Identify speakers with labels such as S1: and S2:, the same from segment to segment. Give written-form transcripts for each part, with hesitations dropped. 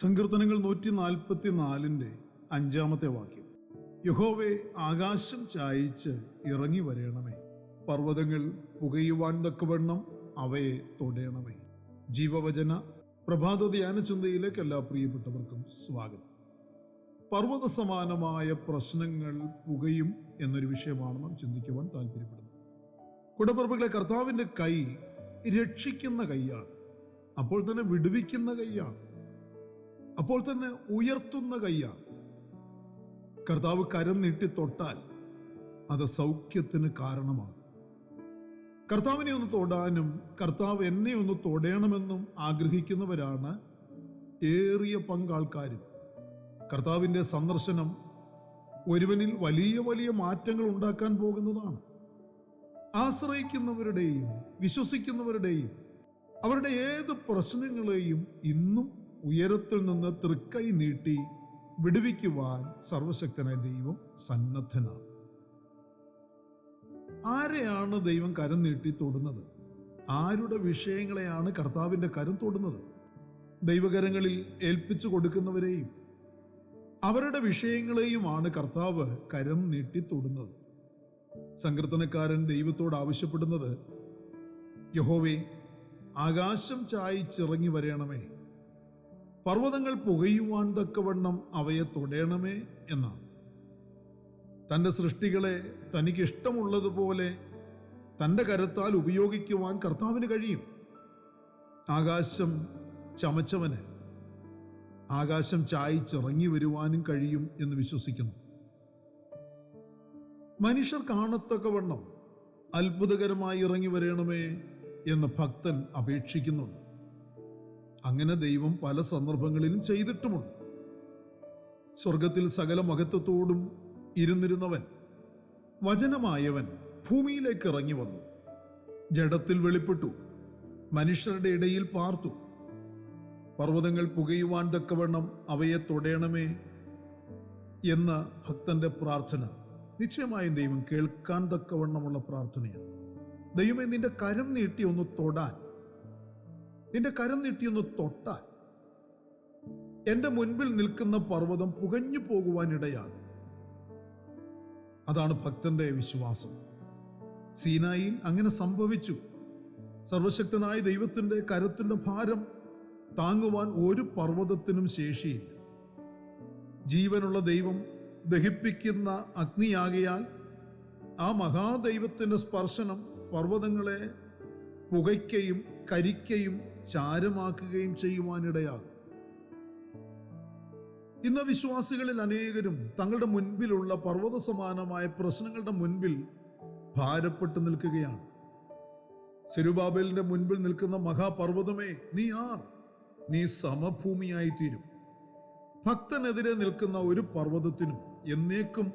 S1: സങ്കീർത്തനങ്ങൾ 144 5-ാമത്തെ വാക്യം. യഹോവേ, ആകാശം ചായിച്ച് ഇറങ്ങി വരേണമേ, പർവ്വതങ്ങൾ പുകയുവാൻ തക്കവണ്ണം അവയെ തൊടേണമേ. ജീവവചന പ്രഭാത ധ്യാന ചിന്തയിലേക്ക് എല്ലാ പ്രിയപ്പെട്ടവർക്കും സ്വാഗതം. പർവ്വത സമാനമായ പ്രശ്നങ്ങൾ പുകയും എന്നൊരു വിഷയമാണ് നാം ചിന്തിക്കുവാൻ താല്പര്യപ്പെടുന്നത്. കൂടപ്പിറപ്പുകളെ, കർത്താവിൻ്റെ കൈ രക്ഷിക്കുന്ന കൈയാണ്, അപ്പോൾ തന്നെ വിടുവിക്കുന്ന കൈയാണ്, അപ്പോൾ തന്നെ ഉയർത്തുന്ന കൈയാണ്. കർത്താവ് കരം നീട്ടി തൊട്ടാൽ അത് സൗഖ്യത്തിന് കാരണമാണ്. കർത്താവിനെ ഒന്ന് തൊടാനും കർത്താവ് എന്നെ ഒന്ന് തൊടണമെന്നും ആഗ്രഹിക്കുന്നവരാണ് ഏറിയ പങ്കാൾക്കാരും. കർത്താവിൻ്റെ സന്ദർശനം ഒരുവനിൽ വലിയ വലിയ മാറ്റങ്ങൾ ഉണ്ടാക്കാൻ പോകുന്നതാണ്. ആശ്രയിക്കുന്നവരുടെയും വിശ്വസിക്കുന്നവരുടെയും അവരുടെ ഏത് പ്രശ്നങ്ങളെയും ഇന്നും ഉയരത്തിൽ നിന്ന് തൃക്കൈ നീട്ടി വിടുവിക്കുവാൻ സർവശക്തനായ ദൈവം സന്നദ്ധനാണ്. ആരെയാണ് ദൈവം കരം നീട്ടി തൊടുന്നത്? ആരുടെ വിഷയങ്ങളെയാണ് കർത്താവിൻ്റെ കരം തൊടുന്നത്? ദൈവകരങ്ങളിൽ ഏൽപ്പിച്ചു കൊടുക്കുന്നവരെയും അവരുടെ വിഷയങ്ങളെയുമാണ് കർത്താവ് കരം നീട്ടി തൊടുന്നത്. സങ്കീർത്തനക്കാരൻ ദൈവത്തോട് ആവശ്യപ്പെടുന്നത്, യഹോവേ, ആകാശം ചായിച്ചിറങ്ങി വരേണമേ, പർവ്വതങ്ങൾ പുകയുവാൻ തക്കവണ്ണം അവയെ തൊടേണമേ എന്നാണ്. തൻ്റെ സൃഷ്ടികളെ തനിക്കിഷ്ടമുള്ളതുപോലെ തൻ്റെ കരത്താൽ ഉപയോഗിക്കുവാൻ കർത്താവിന് കഴിയും. ആകാശം ചമച്ചവന് ആകാശം ചായിച്ചിറങ്ങി വരുവാനും കഴിയും എന്ന് വിശ്വസിക്കണം. മനുഷ്യർ കാണത്തക്കവണ്ണം അത്ഭുതകരമായി ഇറങ്ങി വരേണമേ എന്ന് ഭക്തൻ അപേക്ഷിക്കുന്നുണ്ട്. അങ്ങനെ ദൈവം പല സന്ദർഭങ്ങളിലും ചെയ്തിട്ടുമുണ്ട്. സ്വർഗത്തിൽ സകല മഹത്വത്തോടും ഇരുന്നിരുന്നവൻ, വചനമായവൻ ഭൂമിയിലേക്ക് ഇറങ്ങി വന്നു, ജഡത്തിൽ വെളിപ്പെട്ടു, മനുഷ്യരുടെ ഇടയിൽ പാർത്തു. പർവ്വതങ്ങൾ പുകയുവാൻ തക്കവണ്ണം അവയെ തൊടേണമേ എന്ന ഭക്തന്റെ പ്രാർത്ഥന നിശ്ചയമായും ദൈവം കേൾക്കാൻ തക്കവണ്ണമുള്ള പ്രാർത്ഥനയാണ്. ദൈവമേ, നിന്റെ കരം നീട്ടി ഒന്ന് തൊടാൻ, നിന്റെ കരം നീട്ടിയൊന്ന് തൊട്ടാൽ എൻ്റെ മുൻപിൽ നിൽക്കുന്ന പർവ്വതം പുകഞ്ഞു പോകുവാനിടയാണ്. അതാണ് ഭക്തന്റെ വിശ്വാസം. സീനായിൽ അങ്ങനെ സംഭവിച്ചു. സർവശക്തനായ ദൈവത്തിൻ്റെ കരത്തിൻ്റെ ഭാരം താങ്ങുവാൻ ഒരു പർവ്വതത്തിനും ശേഷിയില്ല. ജീവനുള്ള ദൈവം ദഹിപ്പിക്കുന്ന അഗ്നിയാകയാൽ ആ മഹാദൈവത്തിൻ്റെ സ്പർശനം പർവ്വതങ്ങളെ പുകയ്ക്കുകയും കരിക്കുകയും ചാരമാക്കുകയും ചെയ്യുവാനിടയാകും. ഇന്ന് വിശ്വാസികളിൽ അനേകരും തങ്ങളുടെ മുൻപിലുള്ള പർവ്വത സമാനമായ പ്രശ്നങ്ങളുടെ മുൻപിൽ ഭാരപ്പെട്ടു നിൽക്കുകയാണ്. സെരുബാബേലിന്റെ മുൻപിൽ നിൽക്കുന്ന മഹാപർവ്വതമേ, നീ സമഭൂമിയായി തീരും. ഭക്തനെതിരെ നിൽക്കുന്ന ഒരു പർവ്വതത്തിനും എന്നേക്കും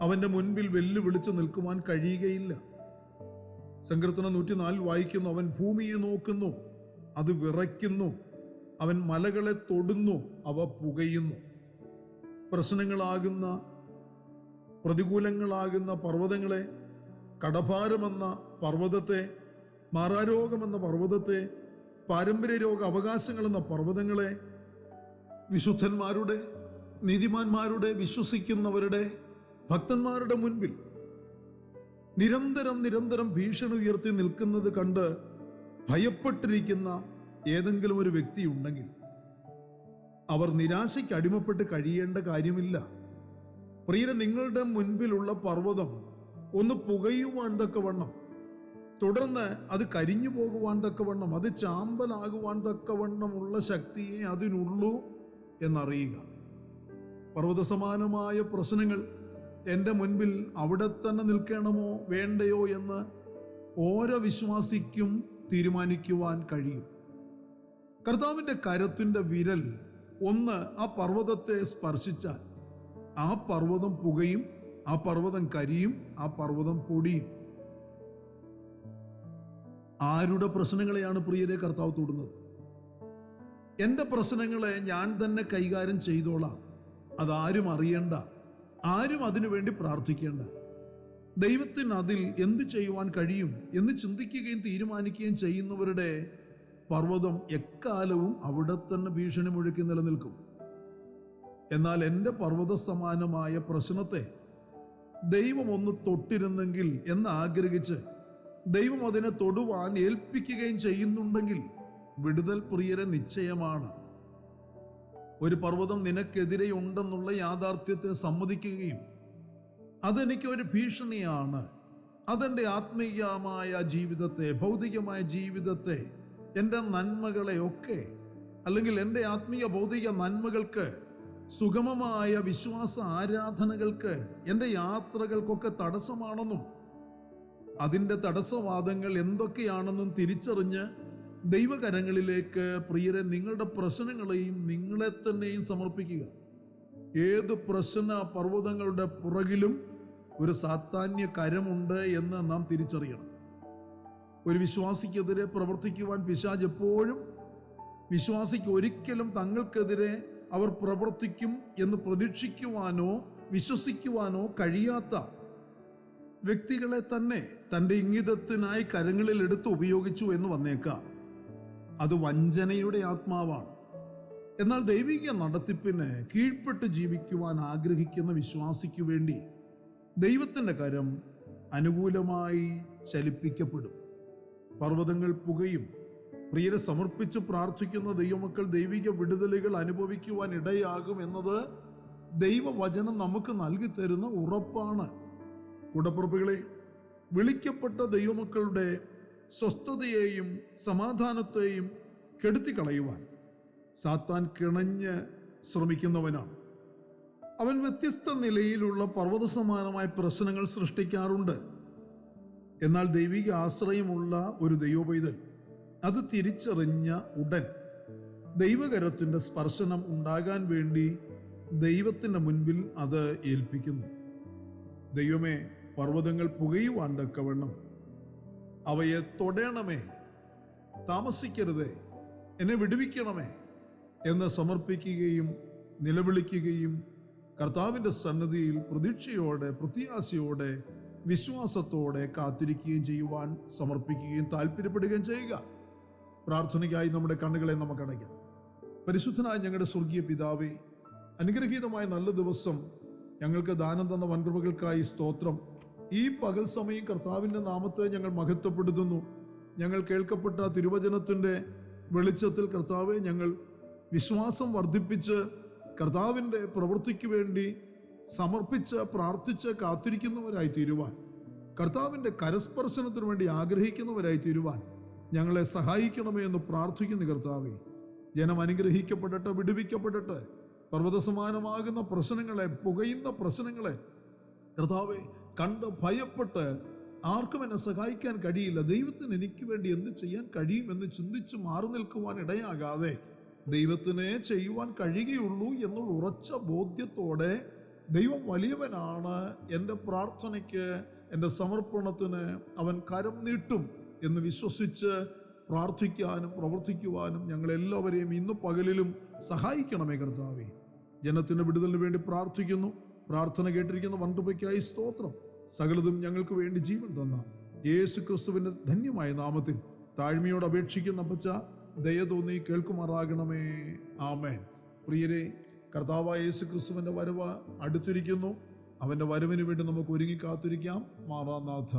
S1: അവന്റെ മുൻപിൽ വെല്ലുവിളിച്ചു നിൽക്കുവാൻ കഴിയുകയില്ല. സങ്കീർത്തനം 104 വായിക്കുന്നു, അവൻ ഭൂമിയെ നോക്കുന്നു, അത് വിറയ്ക്കുന്നു, അവൻ മലകളെ തൊടുന്നു, അവ പുകയുന്നു. പ്രശ്നങ്ങളാകുന്ന പ്രതികൂലങ്ങളാകുന്ന പർവ്വതങ്ങളെ, കടഭാരമെന്ന പർവ്വതത്തെ, മാറാരോഗമെന്ന പർവ്വതത്തെ, പാരമ്പര്യ രോഗ അവകാശങ്ങളെന്ന പർവ്വതങ്ങളെ, വിശുദ്ധന്മാരുടെ, നീതിമാന്മാരുടെ, വിശ്വസിക്കുന്നവരുടെ, ഭക്തന്മാരുടെ മുൻപിൽ നിരന്തരം ഭീഷണി ഉയർത്തി നിൽക്കുന്നത് കണ്ട് ഭയപ്പെട്ടിരിക്കുന്ന ഏതെങ്കിലും ഒരു വ്യക്തി ഉണ്ടെങ്കിൽ അവർ നിരാശയ്ക്ക് അടിമപ്പെട്ട് കഴിയേണ്ട കാര്യമില്ല. പ്രിയരെ, നിങ്ങളുടെ മുൻപിലുള്ള പർവ്വതം ഒന്ന് പുകയുവാൻ തക്കവണ്ണം, തുടർന്ന് അത് കരിഞ്ഞു പോകുവാൻ തക്കവണ്ണം, അത് ചാമ്പലാകുവാൻ തക്കവണ്ണമുള്ള ശക്തിയെ അതിനുള്ളൂ എന്നറിയുക. പർവ്വത സമാനമായ പ്രശ്നങ്ങൾ എൻ്റെ മുൻപിൽ അവിടെ തന്നെ നിൽക്കണമോ വേണ്ടയോ എന്ന് ഓരോ വിശ്വാസിക്കും തീരുമാനിക്കുവാൻ കഴിയും. കർത്താവിൻ്റെ കരത്തിൻ്റെ വിരൽ ഒന്ന് ആ പർവ്വതത്തെ സ്പർശിച്ചാൽ ആ പർവ്വതം പുകയും, ആ പർവ്വതം കരിയും, ആ പർവ്വതം പൊടിയും. ആരുടെ പ്രശ്നങ്ങളെയാണ് പ്രിയരെ കർത്താവ് തൊടുന്നത്? എൻ്റെ പ്രശ്നങ്ങളെ ഞാൻ തന്നെ കൈകാര്യം ചെയ്തോളാം, അതാരും അറിയണ്ട, ആരും അതിനു വേണ്ടി പ്രാർത്ഥിക്കേണ്ട. ദൈവത്തിന് അതിൽ എന്തു ചെയ്യുവാൻ കഴിയും എന്ന് ചിന്തിക്കുകയും തീരുമാനിക്കുകയും ചെയ്യുന്നവരുടെ പർവ്വതം എക്കാലവും അവിടെ തന്നെ ഭീഷണി മുഴക്കി നിലനിൽക്കും. എന്നാൽ എൻ്റെ പർവ്വത സമാനമായ പ്രശ്നത്തെ ദൈവം ഒന്ന് തൊട്ടിരുന്നെങ്കിൽ എന്ന് ആഗ്രഹിച്ച് ദൈവം അതിനെ തൊടുവാൻ ഏൽപ്പിക്കുകയും ചെയ്യുന്നുണ്ടെങ്കിൽ വിടുതൽ പ്രിയരെ നിശ്ചയമാണ്. ഒരു പർവ്വതം നിനക്കെതിരെ ഉണ്ടെന്നുള്ള യാഥാർത്ഥ്യത്തെ സമ്മതിക്കുകയും അതെനിക്ക് ഒരു ഭീഷണിയാണ്, അതെൻ്റെ ആത്മീയമായ ജീവിതത്തെ, ഭൗതികമായ ജീവിതത്തെ, എൻ്റെ നന്മകളെ ഒക്കെ, അല്ലെങ്കിൽ എൻ്റെ ആത്മീയ ഭൗതിക നന്മകൾക്ക്, സുഗമമായ വിശ്വാസ ആരാധനകൾക്ക്, എൻ്റെ യാത്രകൾക്കൊക്കെ തടസ്സമാണെന്നും അതിൻ്റെ തടസ്സവാദങ്ങൾ എന്തൊക്കെയാണെന്നും തിരിച്ചറിഞ്ഞ് ദൈവകരങ്ങളിലേക്ക് പ്രിയരെ നിങ്ങളുടെ പ്രശ്നങ്ങളെയും നിങ്ങളെ തന്നെയും സമർപ്പിക്കുക. ഏത് പ്രശ്ന പർവ്വതങ്ങളുടെ പുറകിലും ഒരു സാത്താന്യ കരമുണ്ട് എന്ന് നാം തിരിച്ചറിയണം. ഒരു വിശ്വാസിക്കെതിരെ പ്രവർത്തിക്കുവാൻ പിശാച് എപ്പോഴും വിശ്വാസിക്ക് ഒരിക്കലും തങ്ങൾക്കെതിരെ അവർ പ്രവർത്തിക്കും എന്ന് പ്രതീക്ഷിക്കുവാനോ വിശ്വസിക്കുവാനോ കഴിയാത്ത വ്യക്തികളെ തന്നെ തൻ്റെ ഇംഗിതത്തിനായി കരങ്ങളിൽ എടുത്ത് ഉപയോഗിച്ചു എന്ന് വന്നേക്കാം. അത് വഞ്ചനയുടെ ആത്മാവാണ്. എന്നാൽ ദൈവിക നടത്തിപ്പിന് കീഴ്പ്പെട്ട് ജീവിക്കുവാൻ ആഗ്രഹിക്കുന്ന വിശ്വാസിക്ക് വേണ്ടി ദൈവത്തിൻ്റെ കരം അനുകൂലമായി ചലിപ്പിക്കപ്പെടും. പർവ്വതങ്ങൾ പുകയും. പ്രിയരെ സമർപ്പിച്ച് പ്രാർത്ഥിക്കുന്ന ദൈവമക്കൾ ദൈവിക വിടുതലുകൾ അനുഭവിക്കുവാൻ ഇടയാകും എന്നത് ദൈവവചനം നമുക്ക് നൽകി തരുന്ന ഉറപ്പാണ്. കൂടപ്പുറപ്പുകളെ, വിളിക്കപ്പെട്ട ദൈവമക്കളുടെ സ്വസ്ഥതയെയും സമാധാനത്തെയും കെടുത്തിക്കളയുവാൻ സാത്താൻ കിണഞ്ഞ് ശ്രമിക്കുന്നവനാണ്. അവൻ വ്യത്യസ്ത നിലയിലുള്ള പർവ്വത സമാനമായ പ്രശ്നങ്ങൾ സൃഷ്ടിക്കാറുണ്ട്. എന്നാൽ ദൈവിക ആശ്രയമുള്ള ഒരു ദൈവപൈതൽ അത് തിരിച്ചറിഞ്ഞ ഉടൻ ദൈവകരത്തിൻ്റെ സ്പർശനം ഉണ്ടാകാൻ വേണ്ടി ദൈവത്തിൻ്റെ മുൻപിൽ അത് ഏൽപ്പിക്കുന്നു. ദൈവമേ, പർവ്വതങ്ങൾ പുകയുവാൻ തക്കവണ്ണം അവയെ തൊടണമേ, താമസിക്കരുതേ, എന്നെ വിടുവിക്കണമേ എന്ന് സമർപ്പിക്കുകയും നിലവിളിക്കുകയും കർത്താവിൻ്റെ സന്നിധിയിൽ പ്രതീക്ഷയോടെ, പ്രത്യാശയോടെ, വിശ്വാസത്തോടെ കാത്തിരിക്കുകയും ചെയ്യുവാൻ സമർപ്പിക്കുകയും താല്പര്യപ്പെടുകയും ചെയ്യുക. പ്രാർത്ഥനയ്ക്കായി നമ്മുടെ കണ്ണുകളെ നമുക്ക് അടയ്ക്കാം. പരിശുദ്ധനായ ഞങ്ങളുടെ സ്വർഗീയ പിതാവേ, അനുഗ്രഹീതമായ നല്ല ദിവസം ഞങ്ങൾക്ക് ദാനം തന്ന വൻകൃപകൾക്കായി സ്തോത്രം. ഈ പകൽ സമയം കർത്താവിൻ്റെ നാമത്തെ ഞങ്ങൾ മഹത്വപ്പെടുത്തുന്നു. ഞങ്ങൾ കേൾക്കപ്പെട്ട തിരുവചനത്തിൻ്റെ വെളിച്ചത്തിൽ കർത്താവെ, ഞങ്ങൾ വിശ്വാസം വർദ്ധിപ്പിച്ച് കർത്താവിൻ്റെ പ്രവൃത്തിക്ക് വേണ്ടി സമർപ്പിച്ച് പ്രാർത്ഥിച്ച് കാത്തിരിക്കുന്നവരായി തീരുവാൻ, കർത്താവിൻ്റെ കരസ്പർശനത്തിന് വേണ്ടി ആഗ്രഹിക്കുന്നവരായി തീരുവാൻ ഞങ്ങളെ സഹായിക്കണമേ എന്ന് പ്രാർത്ഥിക്കുന്നു. കർത്താവെ, ജനം അനുഗ്രഹിക്കപ്പെടട്ടെ, വിടുവിക്കപ്പെടട്ടെ. പർവ്വതസമാനമാകുന്ന പ്രശ്നങ്ങളെ, പുകയുന്ന പ്രശ്നങ്ങളെ കർത്താവെ കണ്ട് ഭയപ്പെട്ട് ആർക്കും എന്നെ സഹായിക്കാൻ കഴിയില്ല, ദൈവത്തിന് എനിക്ക് വേണ്ടി എന്ത് ചെയ്യാൻ കഴിയുമെന്ന് ചിന്തിച്ച് മാറി നിൽക്കുവാൻ ഇടയാകാതെ ദൈവത്തിനെ ചെയ്യുവാൻ കഴിയുകയുള്ളൂ എന്നുള്ള ഉറച്ച ബോധ്യത്തോടെ ദൈവം വലിയവനാണ്, എൻ്റെ പ്രാർത്ഥനയ്ക്ക്, എൻ്റെ സമർപ്പണത്തിന് അവൻ കരം നീട്ടും എന്ന് വിശ്വസിച്ച് പ്രാർത്ഥിക്കാനും പ്രവർത്തിക്കുവാനും ഞങ്ങളെല്ലാവരെയും ഇന്ന് പകലിലും സഹായിക്കണമേ കർത്താവേ. ജനത്തിൻ്റെ വിടുതലിന് വേണ്ടി പ്രാർത്ഥിക്കുന്നു. പ്രാർത്ഥന കേട്ടിരിക്കുന്ന വൻകൃപയ്ക്കായി സ്തോത്രം. സകലതും ഞങ്ങൾക്ക് വേണ്ടി ജീവൻ തന്ന യേശു ക്രിസ്തുവിൻ്റെ ധന്യമായ നാമത്തിൽ താഴ്മയോട് അപേക്ഷിക്കുന്ന അപ്പച്ച, ദയ തോന്നി കേൾക്കുമാറാകണമേ. ആമേൻ. പ്രിയരെ, കർത്താവായ യേശു ക്രിസ്തുവിൻ്റെ വരവ് അടുത്തിരിക്കുന്നു. അവൻ്റെ വരവിന് വേണ്ടി നമുക്ക് ഒരുങ്ങി കാത്തിരിക്കാം. മാറാനാഥ.